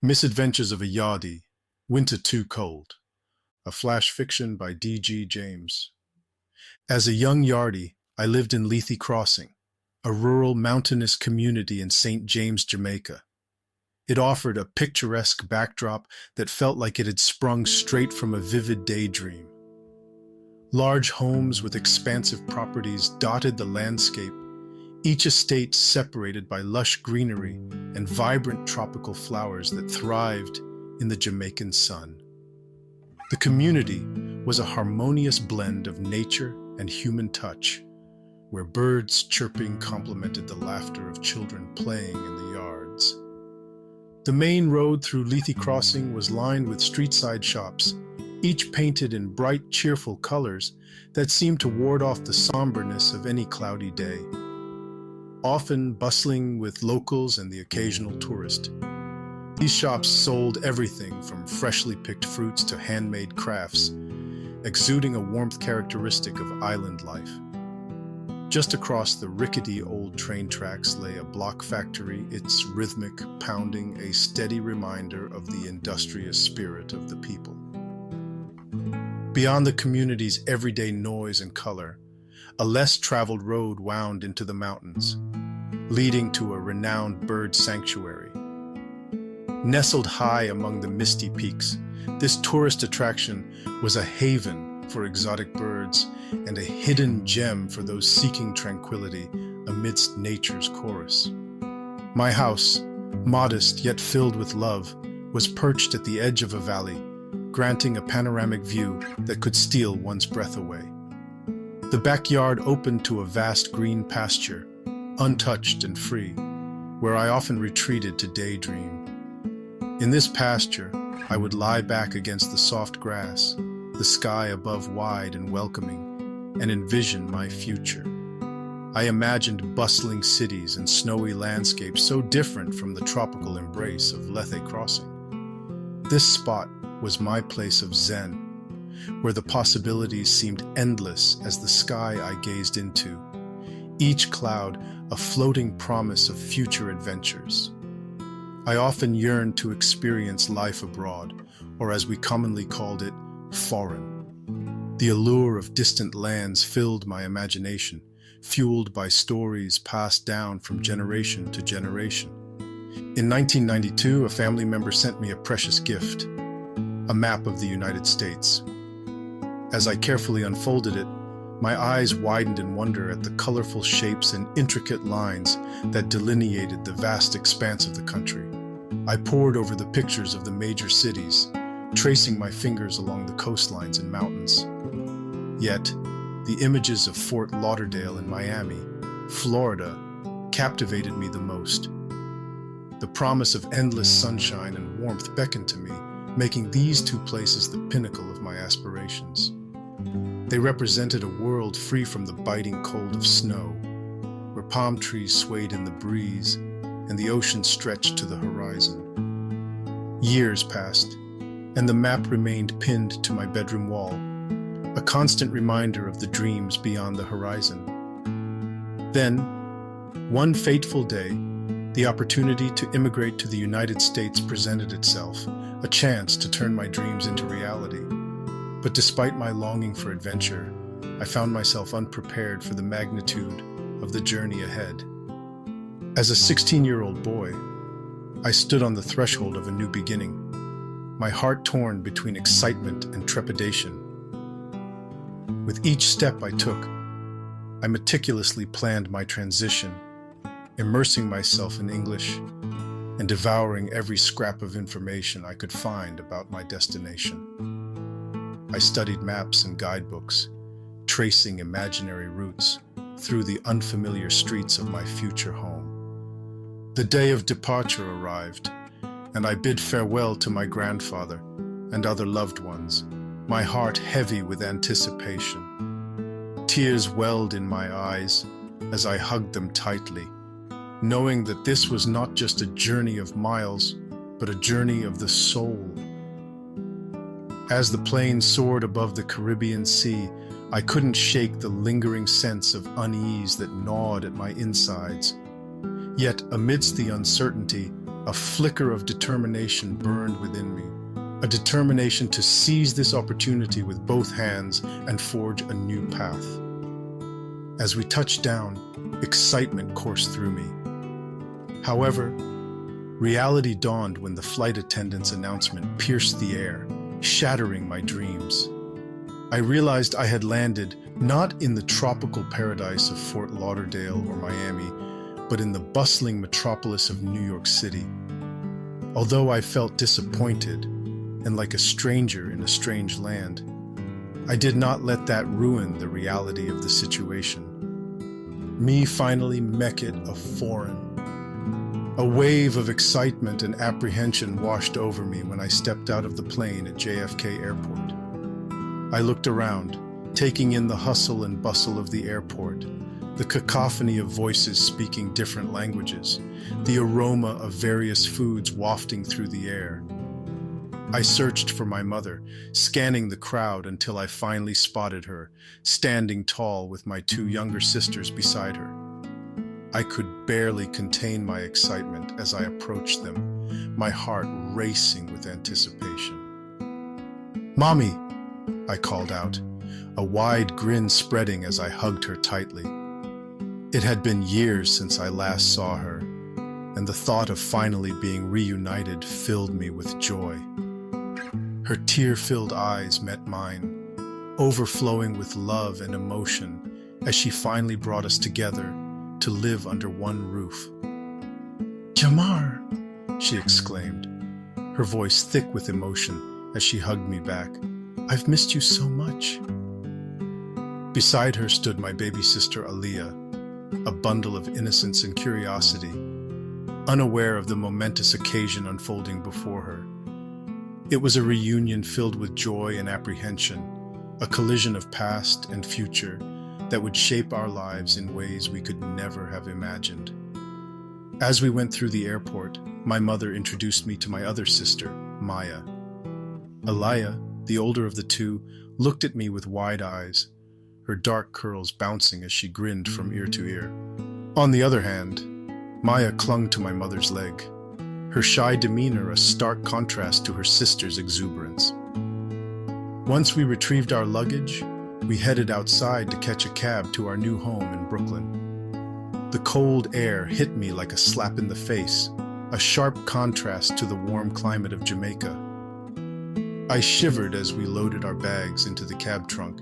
Misadventures of a Yardie, Winter Too Cold, a flash fiction by D.G. James. As a young Yardie, I lived in Lethe Crossing, a rural mountainous community in St. James, Jamaica. It offered a picturesque backdrop that felt like it had sprung straight from a vivid daydream. Large homes with expansive properties dotted the landscape, each estate separated by lush greenery and vibrant tropical flowers that thrived in the Jamaican sun. The community was a harmonious blend of nature and human touch, where birds chirping complemented the laughter of children playing in the yards. The main road through Lethe Crossing was lined with street-side shops, each painted in bright, cheerful colors that seemed to ward off the somberness of any cloudy day. Often bustling with locals and the occasional tourist. These shops sold everything from freshly picked fruits to handmade crafts, exuding a warmth characteristic of island life. Just across the rickety old train tracks lay a block factory, its rhythmic pounding a steady reminder of the industrious spirit of the people. Beyond the community's everyday noise and color, a less traveled road wound into the mountains, leading to a renowned bird sanctuary. Nestled high among the misty peaks, this tourist attraction was a haven for exotic birds and a hidden gem for those seeking tranquility amidst nature's chorus. My house, modest yet filled with love, was perched at the edge of a valley, granting a panoramic view that could steal one's breath away. The backyard opened to a vast green pasture, untouched and free, where I often retreated to daydream. In this pasture, I would lie back against the soft grass, the sky above wide and welcoming, and envision my future. I imagined bustling cities and snowy landscapes so different from the tropical embrace of Lethe Crossing. This spot was my place of zen, where the possibilities seemed endless as the sky I gazed into, each cloud a floating promise of future adventures. I often yearned to experience life abroad, or as we commonly called it, foreign. The allure of distant lands filled my imagination, fueled by stories passed down from generation to generation. In 1992, a family member sent me a precious gift, a map of the United States. As I carefully unfolded it, my eyes widened in wonder at the colorful shapes and intricate lines that delineated the vast expanse of the country. I pored over the pictures of the major cities, tracing my fingers along the coastlines and mountains. Yet, the images of Fort Lauderdale in Miami, Florida, captivated me the most. The promise of endless sunshine and warmth beckoned to me, making these two places the pinnacle of my aspirations. They represented a world free from the biting cold of snow, where palm trees swayed in the breeze and the ocean stretched to the horizon. Years passed, and the map remained pinned to my bedroom wall, a constant reminder of the dreams beyond the horizon. Then, one fateful day, the opportunity to immigrate to the United States presented itself, a chance to turn my dreams into reality. But despite my longing for adventure, I found myself unprepared for the magnitude of the journey ahead. As a 16-year-old boy, I stood on the threshold of a new beginning, my heart torn between excitement and trepidation. With each step I took, I meticulously planned my transition, immersing myself in English and devouring every scrap of information I could find about my destination. I studied maps and guidebooks, tracing imaginary routes through the unfamiliar streets of my future home. The day of departure arrived, and I bid farewell to my grandfather and other loved ones, my heart heavy with anticipation. Tears welled in my eyes as I hugged them tightly, knowing that this was not just a journey of miles, but a journey of the soul. As the plane soared above the Caribbean Sea, I couldn't shake the lingering sense of unease that gnawed at my insides. Yet, amidst the uncertainty, A flicker of determination burned within me, a determination to seize this opportunity with both hands and forge a new path. As we touched down, excitement coursed through me. However, reality dawned when the flight attendant's announcement pierced the air, shattering my dreams. I realized I had landed not in the tropical paradise of Fort Lauderdale or Miami, but in the bustling metropolis of New York City. Although I felt disappointed and like a stranger in a strange land, I did not let that ruin the reality of the situation. Me finally make it a foreign. A wave of excitement and apprehension washed over me when I stepped out of the plane at JFK Airport. I looked around, taking in the hustle and bustle of the airport, the cacophony of voices speaking different languages, the aroma of various foods wafting through the air. I searched for my mother, scanning the crowd until I finally spotted her, standing tall with my two younger sisters beside her. I could barely contain my excitement as I approached them, my heart racing with anticipation. "Mommy!" I called out, a wide grin spreading as I hugged her tightly. It had been years since I last saw her, and the thought of finally being reunited filled me with joy. Her tear-filled eyes met mine, overflowing with love and emotion as she finally brought us together to live under one roof. "Jamar!" she exclaimed, her voice thick with emotion as she hugged me back. "I've missed you so much." Beside her stood my baby sister Aliyah, a bundle of innocence and curiosity, unaware of the momentous occasion unfolding before her. It was a reunion filled with joy and apprehension, a collision of past and future that would shape our lives in ways we could never have imagined. As we went through the airport, my mother introduced me to my other sister, Maya. Aliyah, the older of the two, looked at me with wide eyes, her dark curls bouncing as she grinned from ear to ear. On the other hand, Maya clung to my mother's leg, her shy demeanor a stark contrast to her sister's exuberance. Once we retrieved our luggage, we headed outside to catch a cab to our new home in Brooklyn. The cold air hit me like a slap in the face, a sharp contrast to the warm climate of Jamaica. I shivered as we loaded our bags into the cab trunk,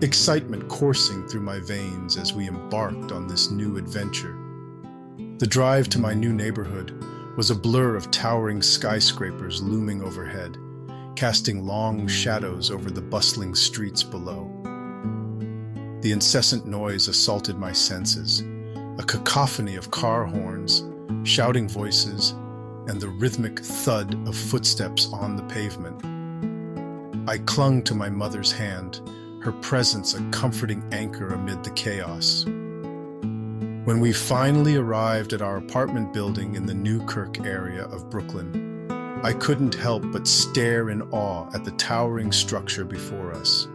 excitement coursing through my veins as we embarked on this new adventure. The drive to my new neighborhood was a blur of towering skyscrapers looming overhead, casting long shadows over the bustling streets below. The incessant noise assaulted my senses, a cacophony of car horns, shouting voices, and the rhythmic thud of footsteps on the pavement. I clung to my mother's hand, her presence a comforting anchor amid the chaos. When we finally arrived at our apartment building in the Newkirk area of Brooklyn, I couldn't help but stare in awe at the towering structure before us.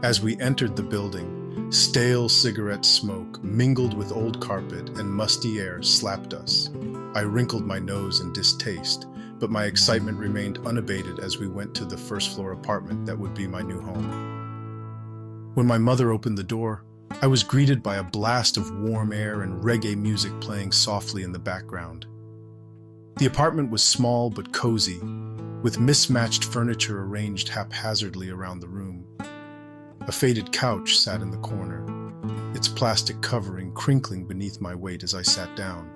As we entered the building, stale cigarette smoke mingled with old carpet and musty air slapped us. I wrinkled my nose in distaste, but my excitement remained unabated as we went to the first-floor apartment that would be my new home. When my mother opened the door, I was greeted by a blast of warm air and reggae music playing softly in the background. The apartment was small but cozy, with mismatched furniture arranged haphazardly around the room. A faded couch sat in the corner, its plastic covering crinkling beneath my weight as I sat down.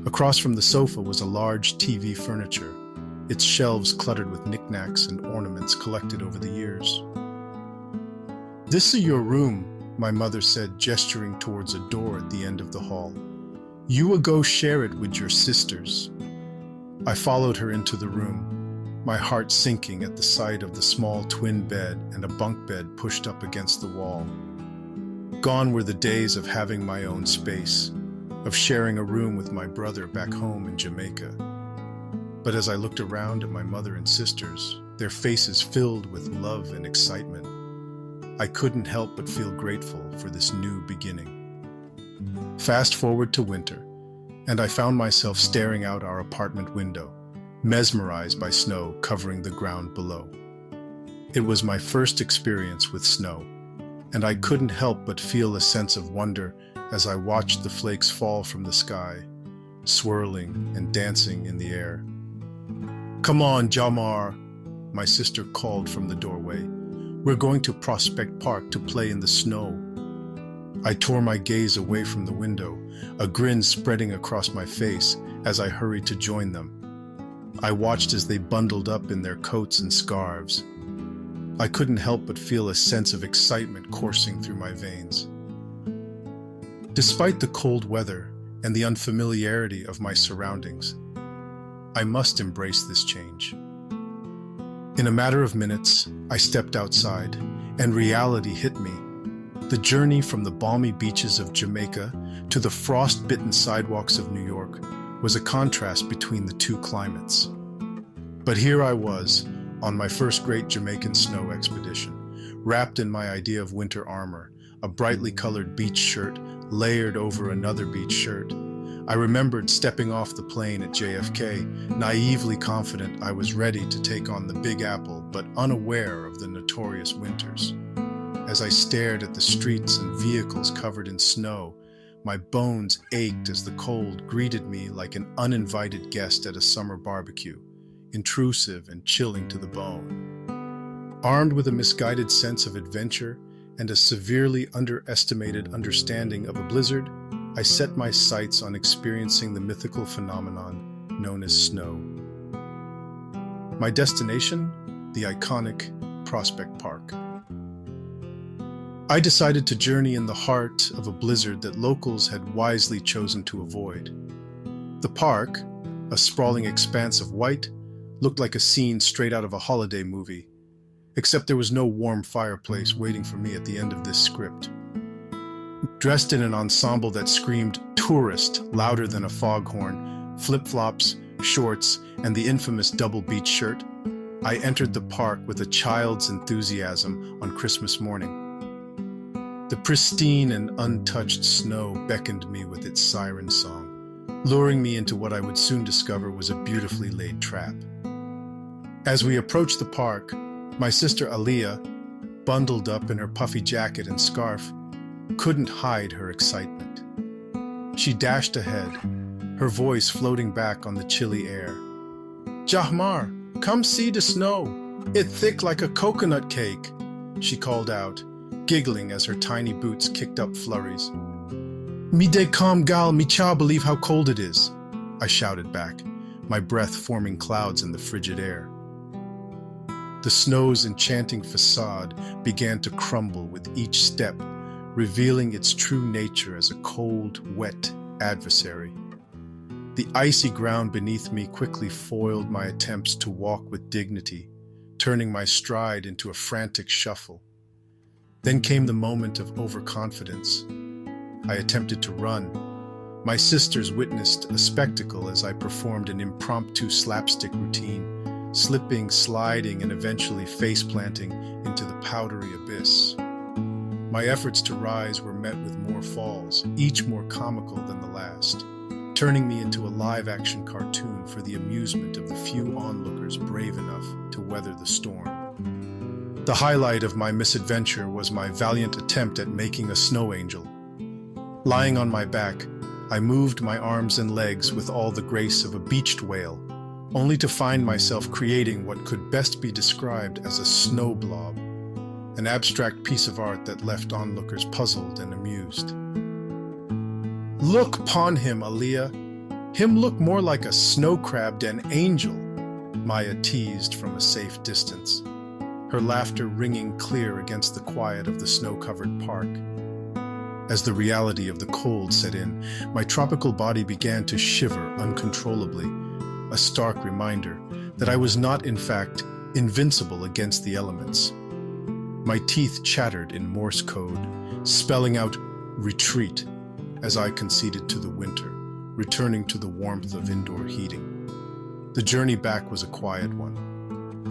Across from the sofa was a large TV furniture, its shelves cluttered with knickknacks and ornaments collected over the years. "This is your room," my mother said, gesturing towards a door at the end of the hall. "You will go share it with your sisters." I followed her into the room, my heart sinking at the sight of the small twin bed and a bunk bed pushed up against the wall. Gone were the days of having my own space, of sharing a room with my brother back home in Jamaica. But as I looked around at my mother and sisters, their faces filled with love and excitement, I couldn't help but feel grateful for this new beginning. Fast forward to winter, and I found myself staring out our apartment window, mesmerized by snow covering the ground below. It was my first experience with snow, and I couldn't help but feel a sense of wonder as I watched the flakes fall from the sky, swirling and dancing in the air. "Come on, Jamar," my sister called from the doorway. "We're going to Prospect Park to play in the snow." I tore my gaze away from the window, a grin spreading across my face as I hurried to join them. I watched as they bundled up in their coats and scarves. I couldn't help but feel a sense of excitement coursing through my veins. Despite the cold weather and the unfamiliarity of my surroundings, I must embrace this change. In a matter of minutes, I stepped outside, and reality hit me. The journey from the balmy beaches of Jamaica to the frost-bitten sidewalks of New York was a contrast between the two climates. But here I was, on my first great Jamaican snow expedition, wrapped in my idea of winter armor, a brightly colored beach shirt layered over another beach shirt. I remembered stepping off the plane at JFK, naively confident I was ready to take on the Big Apple, but unaware of the notorious winters. As I stared at the streets and vehicles covered in snow, my bones ached as the cold greeted me like an uninvited guest at a summer barbecue, intrusive and chilling to the bone. Armed with a misguided sense of adventure and a severely underestimated understanding of a blizzard, I set my sights on experiencing the mythical phenomenon known as snow. My destination? The iconic Prospect Park. I decided to journey in the heart of a blizzard that locals had wisely chosen to avoid. The park, a sprawling expanse of white, looked like a scene straight out of a holiday movie, except there was no warm fireplace waiting for me at the end of this script. Dressed in an ensemble that screamed tourist louder than a foghorn, flip-flops, shorts, and the infamous double beach shirt, I entered the park with a child's enthusiasm on Christmas morning. The pristine and untouched snow beckoned me with its siren song, luring me into what I would soon discover was a beautifully laid trap. As we approached the park, my sister Aliyah, bundled up in her puffy jacket and scarf, couldn't hide her excitement. She dashed ahead, her voice floating back on the chilly air. "Jahmar, come see the snow. It thick like a coconut cake," she called out, giggling as her tiny boots kicked up flurries. "Me de calm gal, me cha believe how cold it is," I shouted back, my breath forming clouds in the frigid air. The snow's enchanting facade began to crumble with each step, revealing its true nature as a cold, wet adversary. The icy ground beneath me quickly foiled my attempts to walk with dignity, turning my stride into a frantic shuffle. Then came the moment of overconfidence. I attempted to run. My sisters witnessed a spectacle as I performed an impromptu slapstick routine, slipping, sliding, and eventually face-planting into the powdery abyss. My efforts to rise were met with more falls, each more comical than the last, turning me into a live-action cartoon for the amusement of the few onlookers brave enough to weather the storm. The highlight of my misadventure was my valiant attempt at making a snow angel. Lying on my back, I moved my arms and legs with all the grace of a beached whale, only to find myself creating what could best be described as a snow blob, an abstract piece of art that left onlookers puzzled and amused. "Look upon him, Aliyah. Him look more like a snow crab than angel," Maya teased from a safe distance, her laughter ringing clear against the quiet of the snow-covered park. As the reality of the cold set in, my tropical body began to shiver uncontrollably, a stark reminder that I was not, in fact, invincible against the elements. My teeth chattered in Morse code, spelling out retreat as I conceded to the winter, returning to the warmth of indoor heating. The journey back was a quiet one.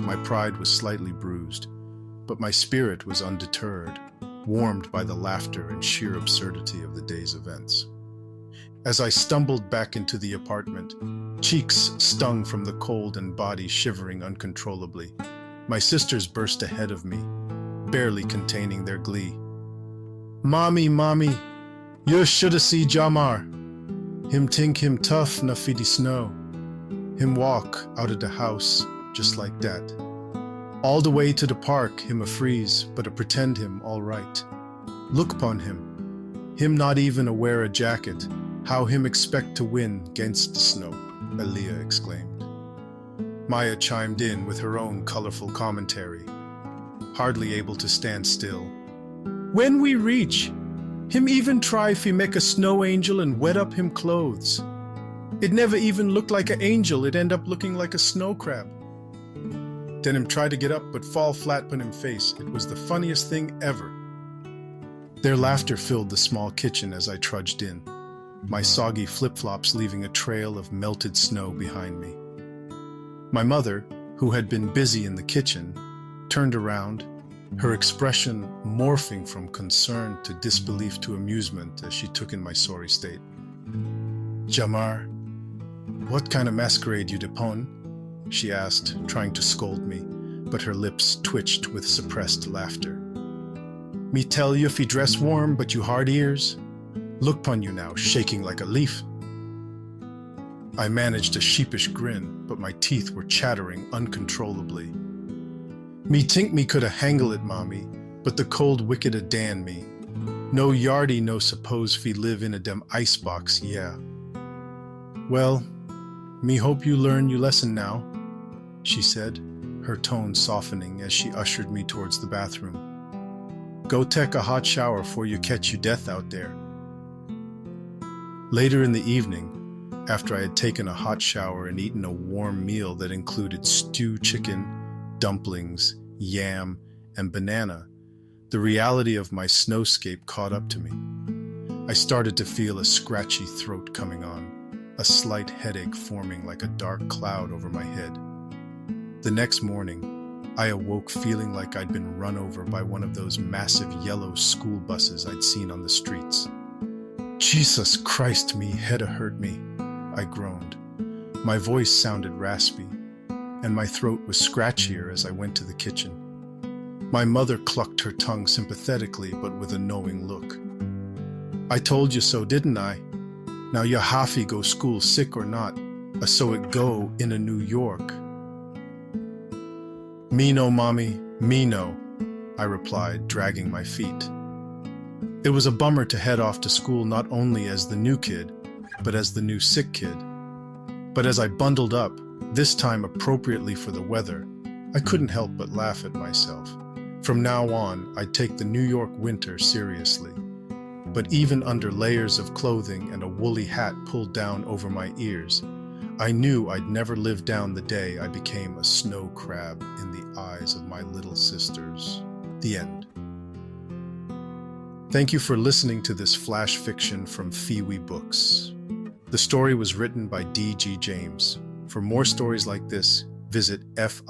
My pride was slightly bruised, but my spirit was undeterred, warmed by the laughter and sheer absurdity of the day's events. As I stumbled back into the apartment, cheeks stung from the cold and body shivering uncontrollably, my sisters burst ahead of me, barely containing their glee. "Mommy, mommy, you shoulda see Jamar. Him think him tough na fi the snow. Him walk out of the house just like that. All the way to the park, him a freeze, but a pretend him all right. Look upon him. Him not even a wear a jacket. How him expect to win 'gainst the snow," Aaliyah exclaimed. Maya chimed in with her own colorful commentary, hardly able to stand still. "When we reach, him even try fi make a snow angel and wet up him clothes. It never even looked like an angel, it end up looking like a snow crab. Then him try to get up but fall flat on him face. It was the funniest thing ever." Their laughter filled the small kitchen as I trudged in, my soggy flip-flops leaving a trail of melted snow behind me. My mother, who had been busy in the kitchen, turned around, her expression morphing from concern to disbelief to amusement as she took in my sorry state. "Jamar, what kind of masquerade you depon?" she asked, trying to scold me, but her lips twitched with suppressed laughter. "Me tell you if he dress warm, but you hard ears? Look pon you now, shaking like a leaf." I managed a sheepish grin, but my teeth were chattering uncontrollably. "Me think me coulda hangle it, mommy, but the cold wicked a dan me. No Yardie no suppose fi live in a dem icebox, yeah." "Well, me hope you learn you lesson now," she said, her tone softening as she ushered me towards the bathroom. "Go take a hot shower before you catch you death out there." Later in the evening, after I had taken a hot shower and eaten a warm meal that included stewed chicken, dumplings, yam, and banana, the reality of my snowscape caught up to me. I started to feel a scratchy throat coming on, a slight headache forming like a dark cloud over my head. The next morning, I awoke feeling like I'd been run over by one of those massive yellow school buses I'd seen on the streets. "Jesus Christ, me heada hurt me," I groaned. My voice sounded raspy, and my throat was scratchier as I went to the kitchen. My mother clucked her tongue sympathetically, but with a knowing look. "I told you so, didn't I? Now you haffy go school sick or not, so it go in a New York." "Me no, mommy, me no," I replied, dragging my feet. It was a bummer to head off to school not only as the new kid, but as the new sick kid. But as I bundled up, this time appropriately for the weather, I couldn't help but laugh at myself. From now on, I'd take the New York winter seriously. But even under layers of clothing and a woolly hat pulled down over my ears, I knew I'd never live down the day I became a snow crab in the eyes of my little sisters. The end. Thank you for listening to this flash fiction from Fiwi Books. The story was written by D.G. James. For more stories like this, visit fiweh.com.